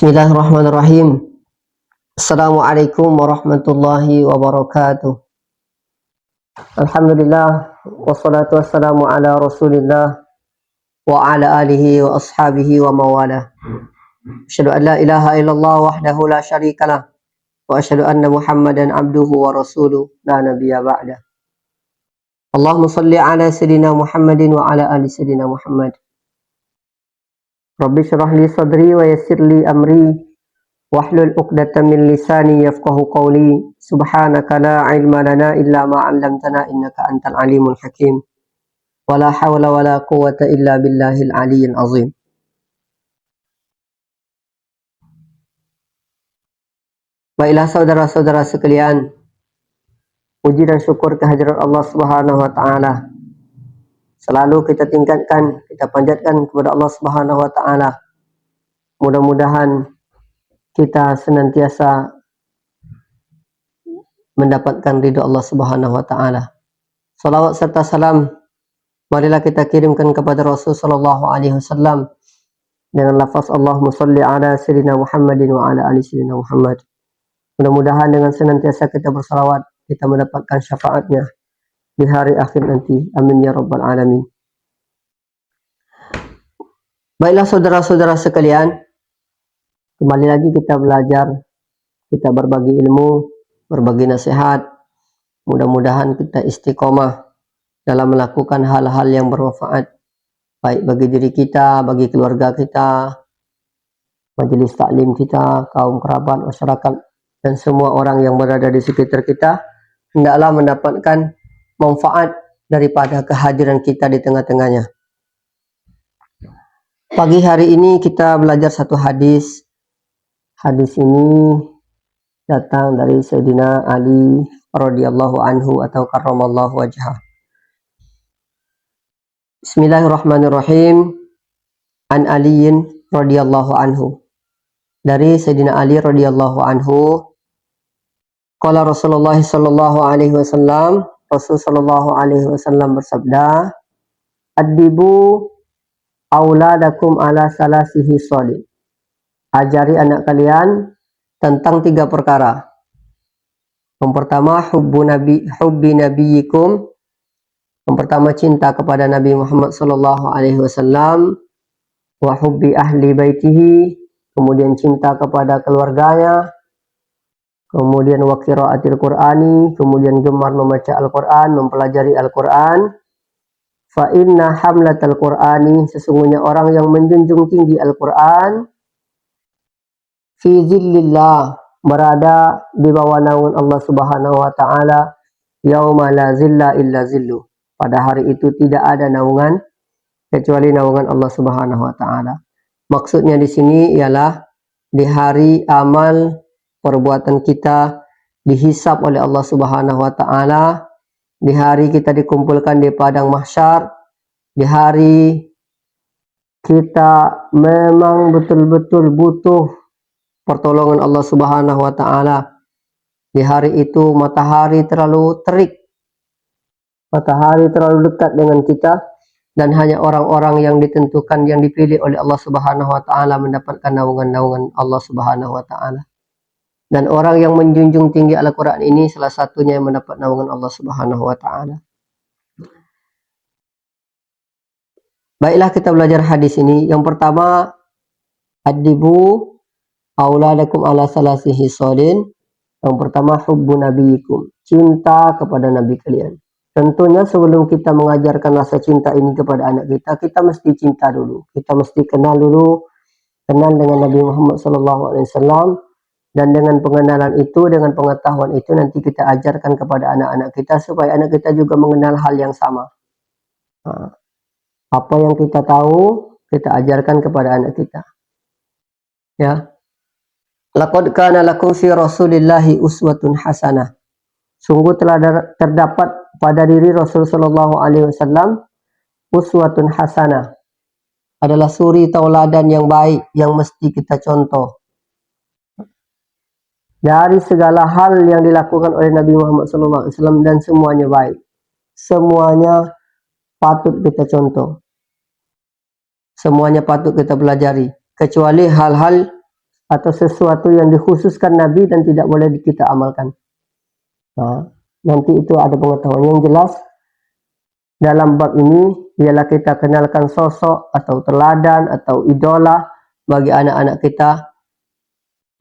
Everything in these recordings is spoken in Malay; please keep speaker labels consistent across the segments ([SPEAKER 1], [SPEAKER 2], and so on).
[SPEAKER 1] Bismillahirrahmanirrahim. Assalamualaikum warahmatullahi wabarakatuh. Alhamdulillah, wassalatu wassalamu ala rasulillah wa ala alihi wa ashabihi wa mawalah. Asyhadu an la ilaha illallah wahdahu la syarikalah wa asyhadu anna Muhammadan abduhu wa rasuluh la nabiyya ba'dah. Allahumma salli ala sayyidina Muhammadin wa ala ali sayyidina Muhammad. Rabbi syrah li sadri wa yassir li amri wahlul 'uqdatam min lisani yafqahu qawli. Subhanaka la ilma lana illa ma 'allamtana innaka antal alimul hakim. Wala hawla wala quwwata illa billahil aliyyil azim. Baiklah saudara-saudara sekalian, puji dan syukur kehadirat Allah Subhanahu wa taala selalu kita tingkatkan, kita panjatkan kepada Allah Subhanahu wa taala. Mudah-mudahan kita senantiasa mendapatkan ridha Allah Subhanahu wa taala. Salawat serta salam marilah kita kirimkan kepada Rasul sallallahu alaihi wasallam dengan lafaz Allahumma shalli ala sayyidina Muhammadin wa ala ali sayyidina Muhammad. Mudah-mudahan dengan senantiasa kita bersalawat, kita mendapatkan syafaatnya di hari akhir nanti. Amin ya rabbal alamin. Baiklah saudara-saudara sekalian, kembali lagi kita belajar, kita berbagi ilmu, berbagi nasihat. Mudah-mudahan kita istiqomah dalam melakukan hal-hal yang bermanfaat, baik bagi diri kita, bagi keluarga kita, majelis taklim kita, kaum kerabat, masyarakat, dan semua orang yang berada di sekitar kita, hendaklah mendapatkan manfaat daripada kehadiran kita di tengah-tengahnya. Pagi hari ini kita belajar satu hadis. Hadis ini datang dari Sayyidina Ali radhiyallahu anhu atau karramallahu wajhah. Bismillahirrahmanirrahim. An Aliyin radhiyallahu anhu. Dari Sayyidina Ali radhiyallahu anhu, qala Rasulullah sallallahu alaihi wasallam, Rasul sallallahu alaihi wasallam bersabda, "Addibu auladakum ala salasihi sholih." Ajari anak kalian tentang 3 perkara. Yang pertama, hubbi nabiyikum. Yang pertama, cinta kepada Nabi Muhammad sallallahu alaihi wasallam. Wa hubbi ahli baitihi. Kemudian cinta kepada keluarganya. Kemudian wa qiraatil Qur'ani, kemudian gemar membaca Al-Qur'an, mempelajari Al-Qur'an. Fa inna hamlatal Qur'ani, sesungguhnya orang yang menjunjung tinggi Al-Qur'an, fi zillillah, berada di bawah naungan Allah Subhanahu wa taala, yauma la zilla illa zillu. Pada hari itu tidak ada naungan kecuali naungan Allah Subhanahu wa taala. Maksudnya di sini ialah di hari amal perbuatan kita dihisab oleh Allah Subhanahu wa taala, di hari kita dikumpulkan di padang mahsyar, di hari kita memang betul-betul butuh pertolongan Allah Subhanahu wa taala. Di hari itu matahari terlalu terik, matahari terlalu dekat dengan kita, dan hanya orang-orang yang ditentukan, yang dipilih oleh Allah Subhanahu wa taala mendapatkan naungan-naungan Allah Subhanahu wa taala. Dan orang yang menjunjung tinggi Al-Quran ini salah satunya yang mendapat naungan Allah Subhanahu wa ta'ala. Baiklah, kita belajar hadis ini. Yang pertama, addibu auladakum ala salasihi sholin. Yang pertama, hubbu nabiyikum, cinta kepada nabi kalian. Tentunya sebelum kita mengajarkan rasa cinta ini kepada anak kita, kita mesti cinta dulu. Kita mesti kenal dulu, kenal dengan Nabi Muhammad SAW. Dan dengan pengenalan itu, dengan pengetahuan itu, nanti kita ajarkan kepada anak-anak kita supaya anak kita juga mengenal hal yang sama. Apa yang kita tahu, kita ajarkan kepada anak kita. Ya. Laqad kana lakum fi Rasulillahi uswatun hasanah. Sungguh telah terdapat pada diri Rasul sallallahu alaihi wasallam uswatun hasanah. Adalah suri tauladan yang baik yang mesti kita contoh. Dari segala hal yang dilakukan oleh Nabi Muhammad SAW dan semuanya baik. Semuanya patut kita contoh. Semuanya patut kita pelajari. Kecuali hal-hal atau sesuatu yang dikhususkan Nabi dan tidak boleh kita amalkan. Nanti itu ada pengetahuan yang jelas. Dalam bab ini ialah kita kenalkan sosok atau teladan atau idola bagi anak-anak kita,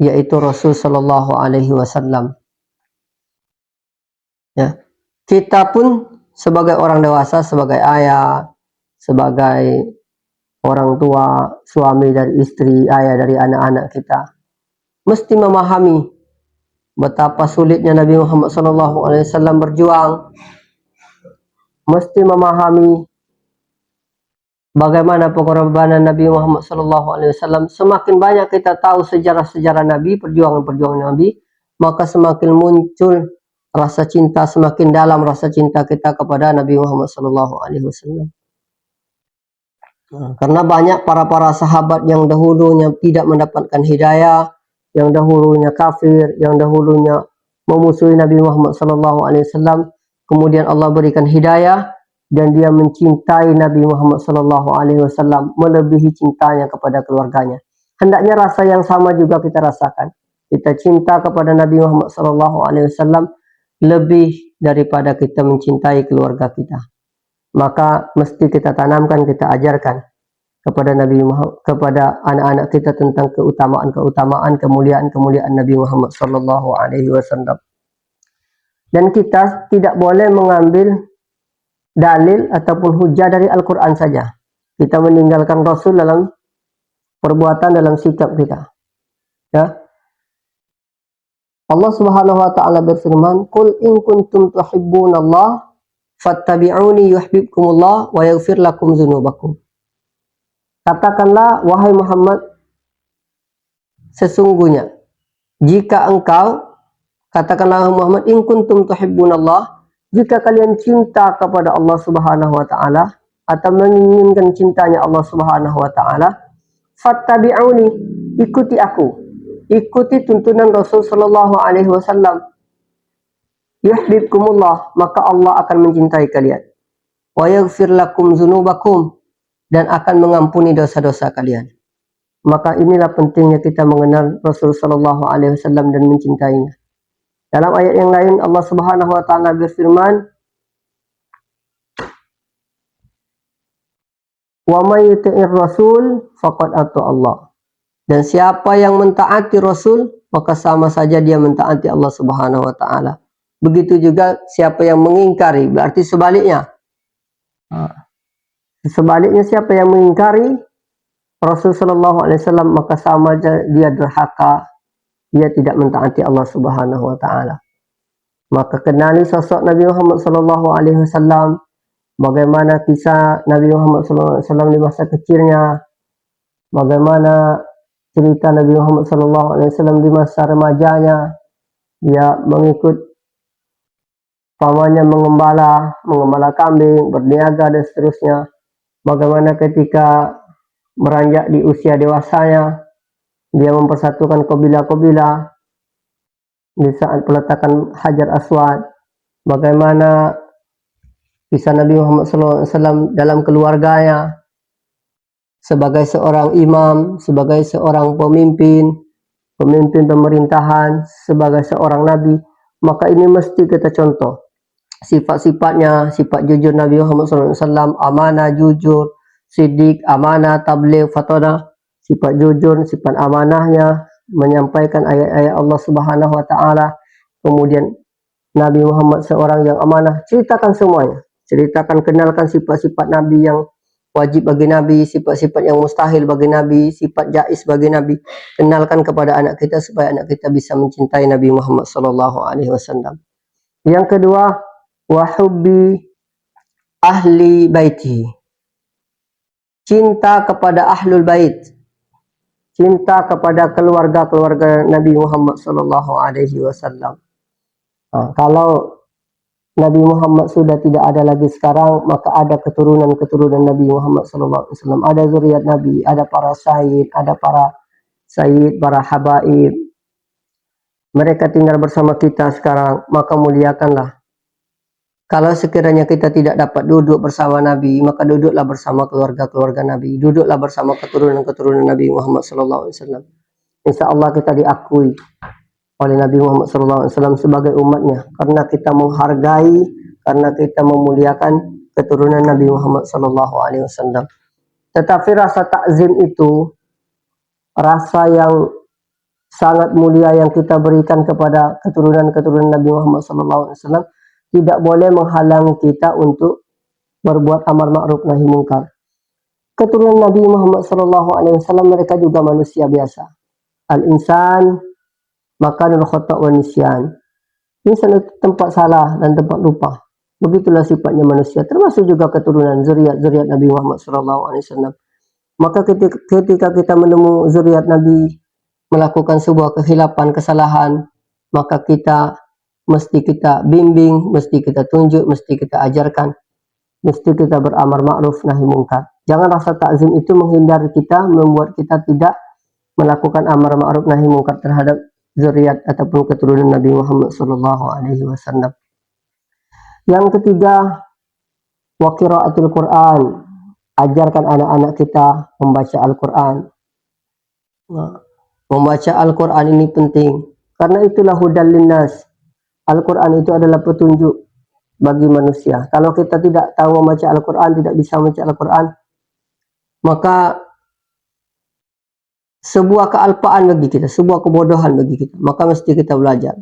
[SPEAKER 1] yaitu Rasul Sallallahu Alaihi Wasallam. Ya, kita pun sebagai orang dewasa, sebagai ayah, sebagai orang tua, suami dari istri, ayah dari anak-anak kita, mesti memahami betapa sulitnya Nabi Muhammad SAW berjuang, mesti memahami bagaimana pengorbanan Nabi Muhammad SAW. Semakin banyak kita tahu sejarah-sejarah Nabi, perjuangan-perjuangan Nabi, maka semakin muncul rasa cinta, semakin dalam rasa cinta kita kepada Nabi Muhammad SAW. Karena banyak para sahabat yang dahulunya tidak mendapatkan hidayah, yang dahulunya kafir, yang dahulunya memusuhi Nabi Muhammad SAW, kemudian Allah berikan hidayah dan dia mencintai Nabi Muhammad SAW melebihi cintanya kepada keluarganya. Hendaknya rasa yang sama juga kita rasakan. Kita cinta kepada Nabi Muhammad SAW lebih daripada kita mencintai keluarga kita. Maka mesti kita tanamkan, kita ajarkan kepada Nabi Muhammad, kepada anak-anak kita tentang keutamaan, kemuliaan Nabi Muhammad SAW. Dan kita tidak boleh mengambil dalil ataupun hujah dari Al-Quran saja. Kita meninggalkan Rasul dalam perbuatan, dalam sikap kita. Ya. Allah Subhanahu wa taala berfirman, "Qul in kuntum tuhibbunallah fattabi'uni yuhibbukumullah wa yaghfir lakum dzunubakum." Katakanlah, wahai Muhammad, sesungguhnya jika engkau, katakanlah Muhammad, in kuntum tuhibbunallah, jika kalian cinta kepada Allah Subhanahu wa taala atau menginginkan cintanya Allah Subhanahu wa taala, fattabi'uni, ikuti aku. Ikuti tuntunan Rasul sallallahu alaihi wasallam. Yuhibbukumullah, maka Allah akan mencintai kalian. Wa yaghfir lakum dzunubakum, dan akan mengampuni dosa-dosa kalian. Maka inilah pentingnya kita mengenal Rasul sallallahu alaihi wasallam dan mencintainya. Dalam ayat yang lain Allah Subhanahu wa taala berfirman, "Wa may yuti'ir rasul faqad ata Allah." Dan siapa yang mentaati Rasul, maka sama saja dia mentaati Allah Subhanahu wa taala. Begitu juga siapa yang mengingkari, berarti sebaliknya. Sebaliknya siapa yang mengingkari Rasul sallallahu alaihi wasallam, maka sama saja dia durhaka, dia tidak mentaati Allah Subhanahu wa taala. Maka kenali sosok Nabi Muhammad sallallahu alaihi wasallam, bagaimana kisah Nabi Muhammad sallallahu alaihi wasallam di masa kecilnya, bagaimana cerita Nabi Muhammad sallallahu alaihi wasallam di masa remajanya, dia mengikut pamannya mengembala kambing, berniaga dan seterusnya. Bagaimana ketika beranjak di usia dewasanya, dia mempersatukan kabilah-kabilah di saat peletakan Hajar Aswad. Bagaimana kisah Nabi Muhammad SAW dalam keluarganya, sebagai seorang imam, sebagai seorang pemimpin pemerintahan, sebagai seorang nabi. Maka ini mesti kita contoh. Sifat-sifatnya, sifat jujur Nabi Muhammad SAW, amanah, jujur, siddiq, amanah, tabligh, fatona, sifat jujur, sifat amanahnya, menyampaikan ayat-ayat Allah Subhanahu wa taala. Kemudian Nabi Muhammad seorang yang amanah, ceritakan semuanya. Ceritakan, kenalkan sifat-sifat Nabi yang wajib bagi Nabi, sifat-sifat yang mustahil bagi Nabi, sifat jaiz bagi Nabi. Kenalkan kepada anak kita supaya anak kita bisa mencintai Nabi Muhammad SAW. Yang kedua, wahubbi ahli baiti, cinta kepada ahlul bait, cinta kepada keluarga-keluarga Nabi Muhammad SAW. Kalau Nabi Muhammad sudah tidak ada lagi sekarang, maka ada keturunan-keturunan Nabi Muhammad SAW. Ada zuriat Nabi, ada para syahid, ada para sayyid, para habaib. Mereka tinggal bersama kita sekarang, maka muliakanlah. Kalau sekiranya kita tidak dapat duduk bersama Nabi, maka duduklah bersama keluarga-keluarga Nabi. Duduklah bersama keturunan-keturunan Nabi Muhammad SAW. insya Allah kita diakui oleh Nabi Muhammad SAW sebagai umatnya, karena kita menghargai, karena kita memuliakan keturunan Nabi Muhammad SAW. Tetapi rasa takzim itu rasa yang sangat mulia yang kita berikan kepada keturunan-keturunan Nabi Muhammad SAW tidak boleh menghalangi kita untuk berbuat amar ma'ruf nahi munkar. Keturunan Nabi Muhammad SAW mereka juga manusia biasa. Al-insan makanul khata' wa nisyan. Insan itu tempat salah dan tempat lupa. Begitulah sifatnya manusia, termasuk juga keturunan zuriat Nabi Muhammad SAW. Maka ketika kita menemui zuriat Nabi melakukan sebuah kehilapan, kesalahan, maka mesti kita bimbing, mesti kita tunjuk, mesti kita ajarkan, mesti kita beramar ma'ruf nahi munkar. Jangan rasa takzim itu menghindari kita, membuat kita tidak melakukan amar ma'ruf nahi munkar terhadap zuriat ataupun keturunan Nabi Muhammad SAW. Yang ketiga, wa qiraatul Quran. Ajarkan anak-anak kita membaca Al-Quran. Membaca Al-Quran ini penting, karena itulah hudal linnas. Al-Quran itu adalah petunjuk bagi manusia. Kalau kita tidak tahu membaca Al-Quran, tidak bisa membaca Al-Quran, maka sebuah kealpaan bagi kita, sebuah kebodohan bagi kita. Maka mesti kita belajar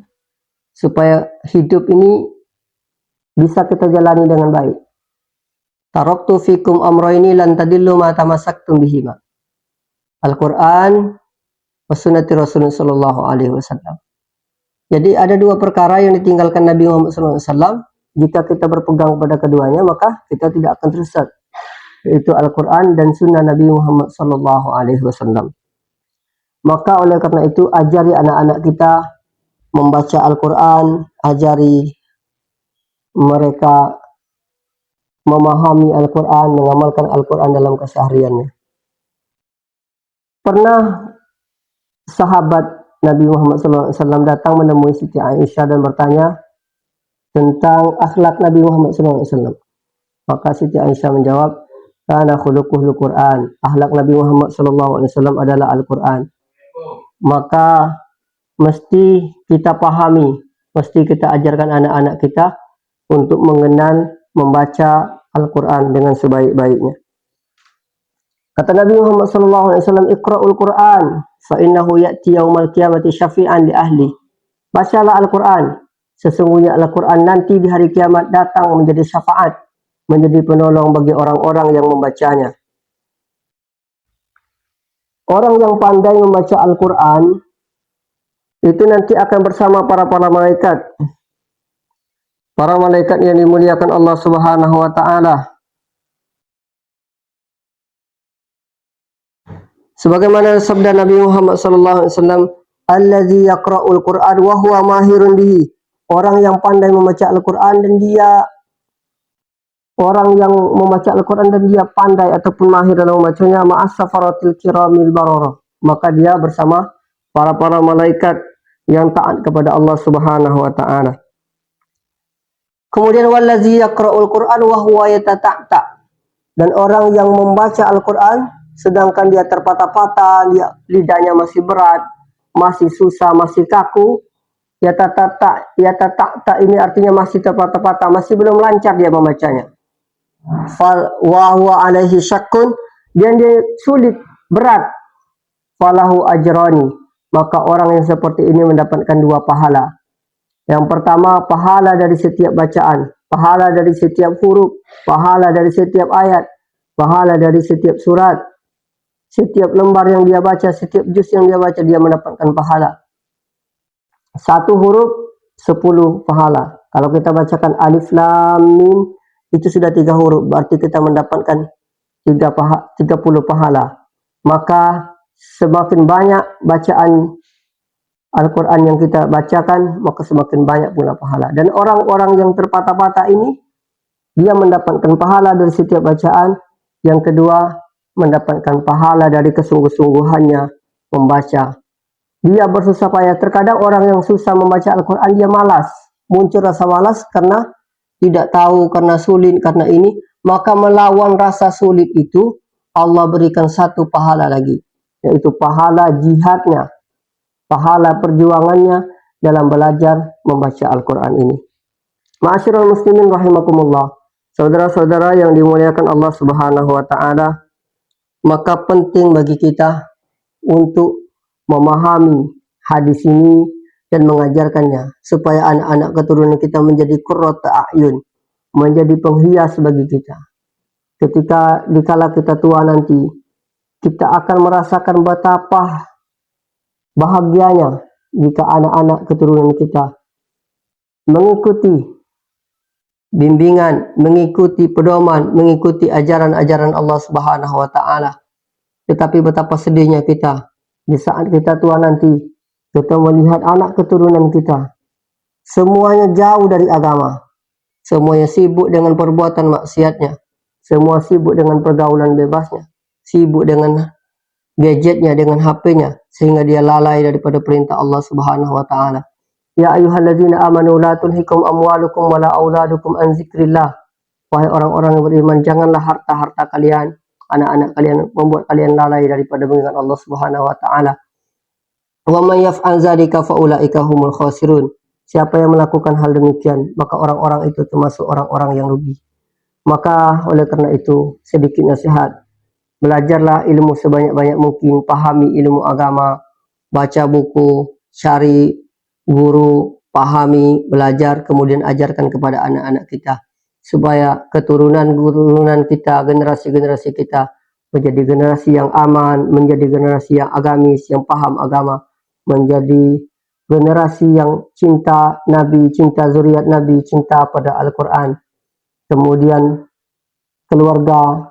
[SPEAKER 1] supaya hidup ini bisa kita jalani dengan baik. Taraktu fikum amrayni lan tadillu ma tamassaktum bihima. Al-Quran wa sunnati Rasulullah sallallahu alaihi wasallam. Jadi ada dua perkara yang ditinggalkan Nabi Muhammad SAW. Jika kita berpegang pada keduanya, maka kita tidak akan tersesat, yaitu Al-Quran dan sunnah Nabi Muhammad SAW. Maka oleh karena itu, ajari anak-anak kita membaca Al-Quran, ajari mereka memahami Al-Quran, mengamalkan Al-Quran dalam kesehariannya. Pernah sahabat Nabi Muhammad SAW datang menemui Siti Aisyah dan bertanya tentang akhlak Nabi Muhammad SAW. Maka Siti Aisyah menjawab, "Kana khuluquhul Quran." Akhlak Nabi Muhammad SAW adalah Al-Quran. Maka mesti kita pahami, mesti kita ajarkan anak-anak kita untuk mengenal membaca Al-Quran dengan sebaik-baiknya. Kata Nabi Muhammad SAW, "Iqra'ul Quran, fa innahu ya'ti yaumal qiyamati syafi'an li ahli." Bacalah Al-Quran. Sesungguhnya Al-Quran nanti di hari kiamat datang menjadi syafaat, menjadi penolong bagi orang-orang yang membacanya. Orang yang pandai membaca Al-Quran itu nanti akan bersama para malaikat. Para malaikat yang dimuliakan Allah Subhanahu wa taala. Sebagaimana sabda Nabi Muhammad SAW, "Allazi yaqra'ul Qur'an wa huwa mahirun bihi." Orang yang pandai membaca Al-Quran dan dia pandai ataupun mahir dalam membacanya, ma'as safaratil kiramil bararah. Maka dia bersama para malaikat yang taat kepada Allah Subhanahu wa taala. Kemudian wallazi yaqra'ul Qur'an wa huwa yatata'ta. Dan orang yang membaca Al-Quran sedangkan dia terpatah-patah, lidahnya masih berat, masih susah, masih kaku. Yatata'ta ini artinya masih terpatah-patah, masih belum lancar dia membacanya. Wa huwa alaihi syakkun, dan dia sulit, berat. Falahu ajrani, maka orang yang seperti ini mendapatkan dua pahala. Yang pertama, pahala dari setiap bacaan, pahala dari setiap huruf, pahala dari setiap ayat, pahala dari setiap surat, setiap lembar yang dia baca, setiap juz yang dia baca, dia mendapatkan pahala. Satu huruf 10 pahala. Kalau kita bacakan alif lam mim, itu sudah 3 huruf, berarti kita mendapatkan 30 pahala. Maka semakin banyak bacaan Al-Quran yang kita bacakan, maka semakin banyak pula pahala. Dan orang-orang yang terpatah-patah ini, dia mendapatkan pahala dari setiap bacaan. Yang kedua, mendapatkan pahala dari kesungguh-sungguhannya membaca. Dia bersusah payah. Terkadang orang yang susah membaca Al-Quran, dia malas. Muncul rasa malas karena tidak tahu, karena sulit, karena ini. Maka melawan rasa sulit itu, Allah berikan satu pahala lagi, yaitu pahala jihadnya. pahala perjuangannya dalam belajar membaca Al-Quran ini. Ma'asyiral muslimin rahimakumullah, saudara-saudara yang dimuliakan Allah Subhanahu wa taala, maka penting bagi kita untuk memahami hadis ini dan mengajarkannya supaya anak-anak keturunan kita menjadi qurratu a'yun, menjadi penghias bagi kita. Ketika dikala kita tua nanti, kita akan merasakan betapa bahagianya jika anak-anak keturunan kita mengikuti bimbingan, mengikuti pedoman, mengikuti ajaran-ajaran Allah Subhanahu wa taala. Tetapi betapa sedihnya kita di saat kita tua nanti, kita melihat anak keturunan kita semuanya jauh dari agama, semuanya sibuk dengan perbuatan maksiatnya, semua sibuk dengan pergaulan bebasnya, sibuk dengan gadgetnya, dengan HP-nya, sehingga dia lalai daripada perintah Allah Subhanahu wa taala. Ya ayyuhalladzina amanu la tulhikum amwalukum wala auladukum an zikrillah. Wahai orang-orang yang beriman, janganlah harta-harta kalian, anak-anak kalian membuat kalian lalai daripada mengingat Allah Subhanahu wa taala. Wa may yaf'al dzalika fa ulaika humul khasirun. Siapa yang melakukan hal demikian, maka orang-orang itu termasuk orang-orang yang rugi. Maka oleh karena itu, sedikit nasihat, belajarlah ilmu sebanyak-banyak mungkin, pahami ilmu agama, baca buku, cari guru, pahami, belajar, kemudian ajarkan kepada anak-anak kita, supaya keturunan-keturunan kita, generasi-generasi kita menjadi generasi yang aman, menjadi generasi yang agamis, yang paham agama, menjadi generasi yang cinta Nabi, cinta zuriat Nabi, cinta pada Al-Quran. Kemudian keluarga,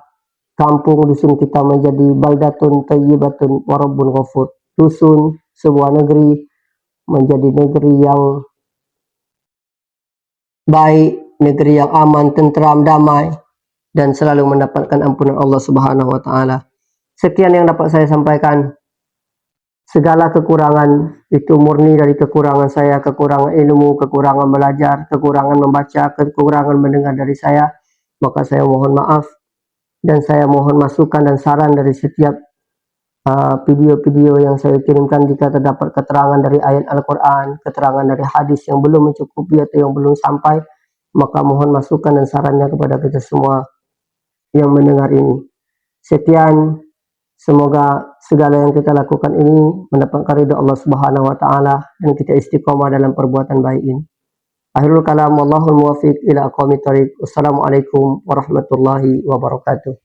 [SPEAKER 1] kampung, dusun kita menjadi baldatun tayyibatun warabbun ghafur. Dusun, sebuah negeri, menjadi negeri yang baik, negeri yang aman, tentram, damai, dan selalu mendapatkan ampunan Allah Subhanahu wa taala. Sekian yang dapat saya sampaikan. Segala kekurangan itu murni dari kekurangan saya, kekurangan ilmu, kekurangan belajar, kekurangan membaca, kekurangan mendengar dari saya. Maka saya mohon maaf, dan saya mohon masukan dan saran dari setiap video-video yang saya kirimkan. Jika terdapat keterangan dari ayat Al-Quran, keterangan dari hadis yang belum mencukupi atau yang belum sampai, maka mohon masukan dan sarannya kepada kita semua yang mendengar ini. Sekian, semoga segala yang kita lakukan ini mendapatkan ridha Allah Subhanahu wa taala dan kita istiqomah dalam perbuatan baik ini. Akhirul kalam, wallahul muwaffiq ila aqwamit thoriq. Wassalamualaikum warahmatullahi wabarakatuh.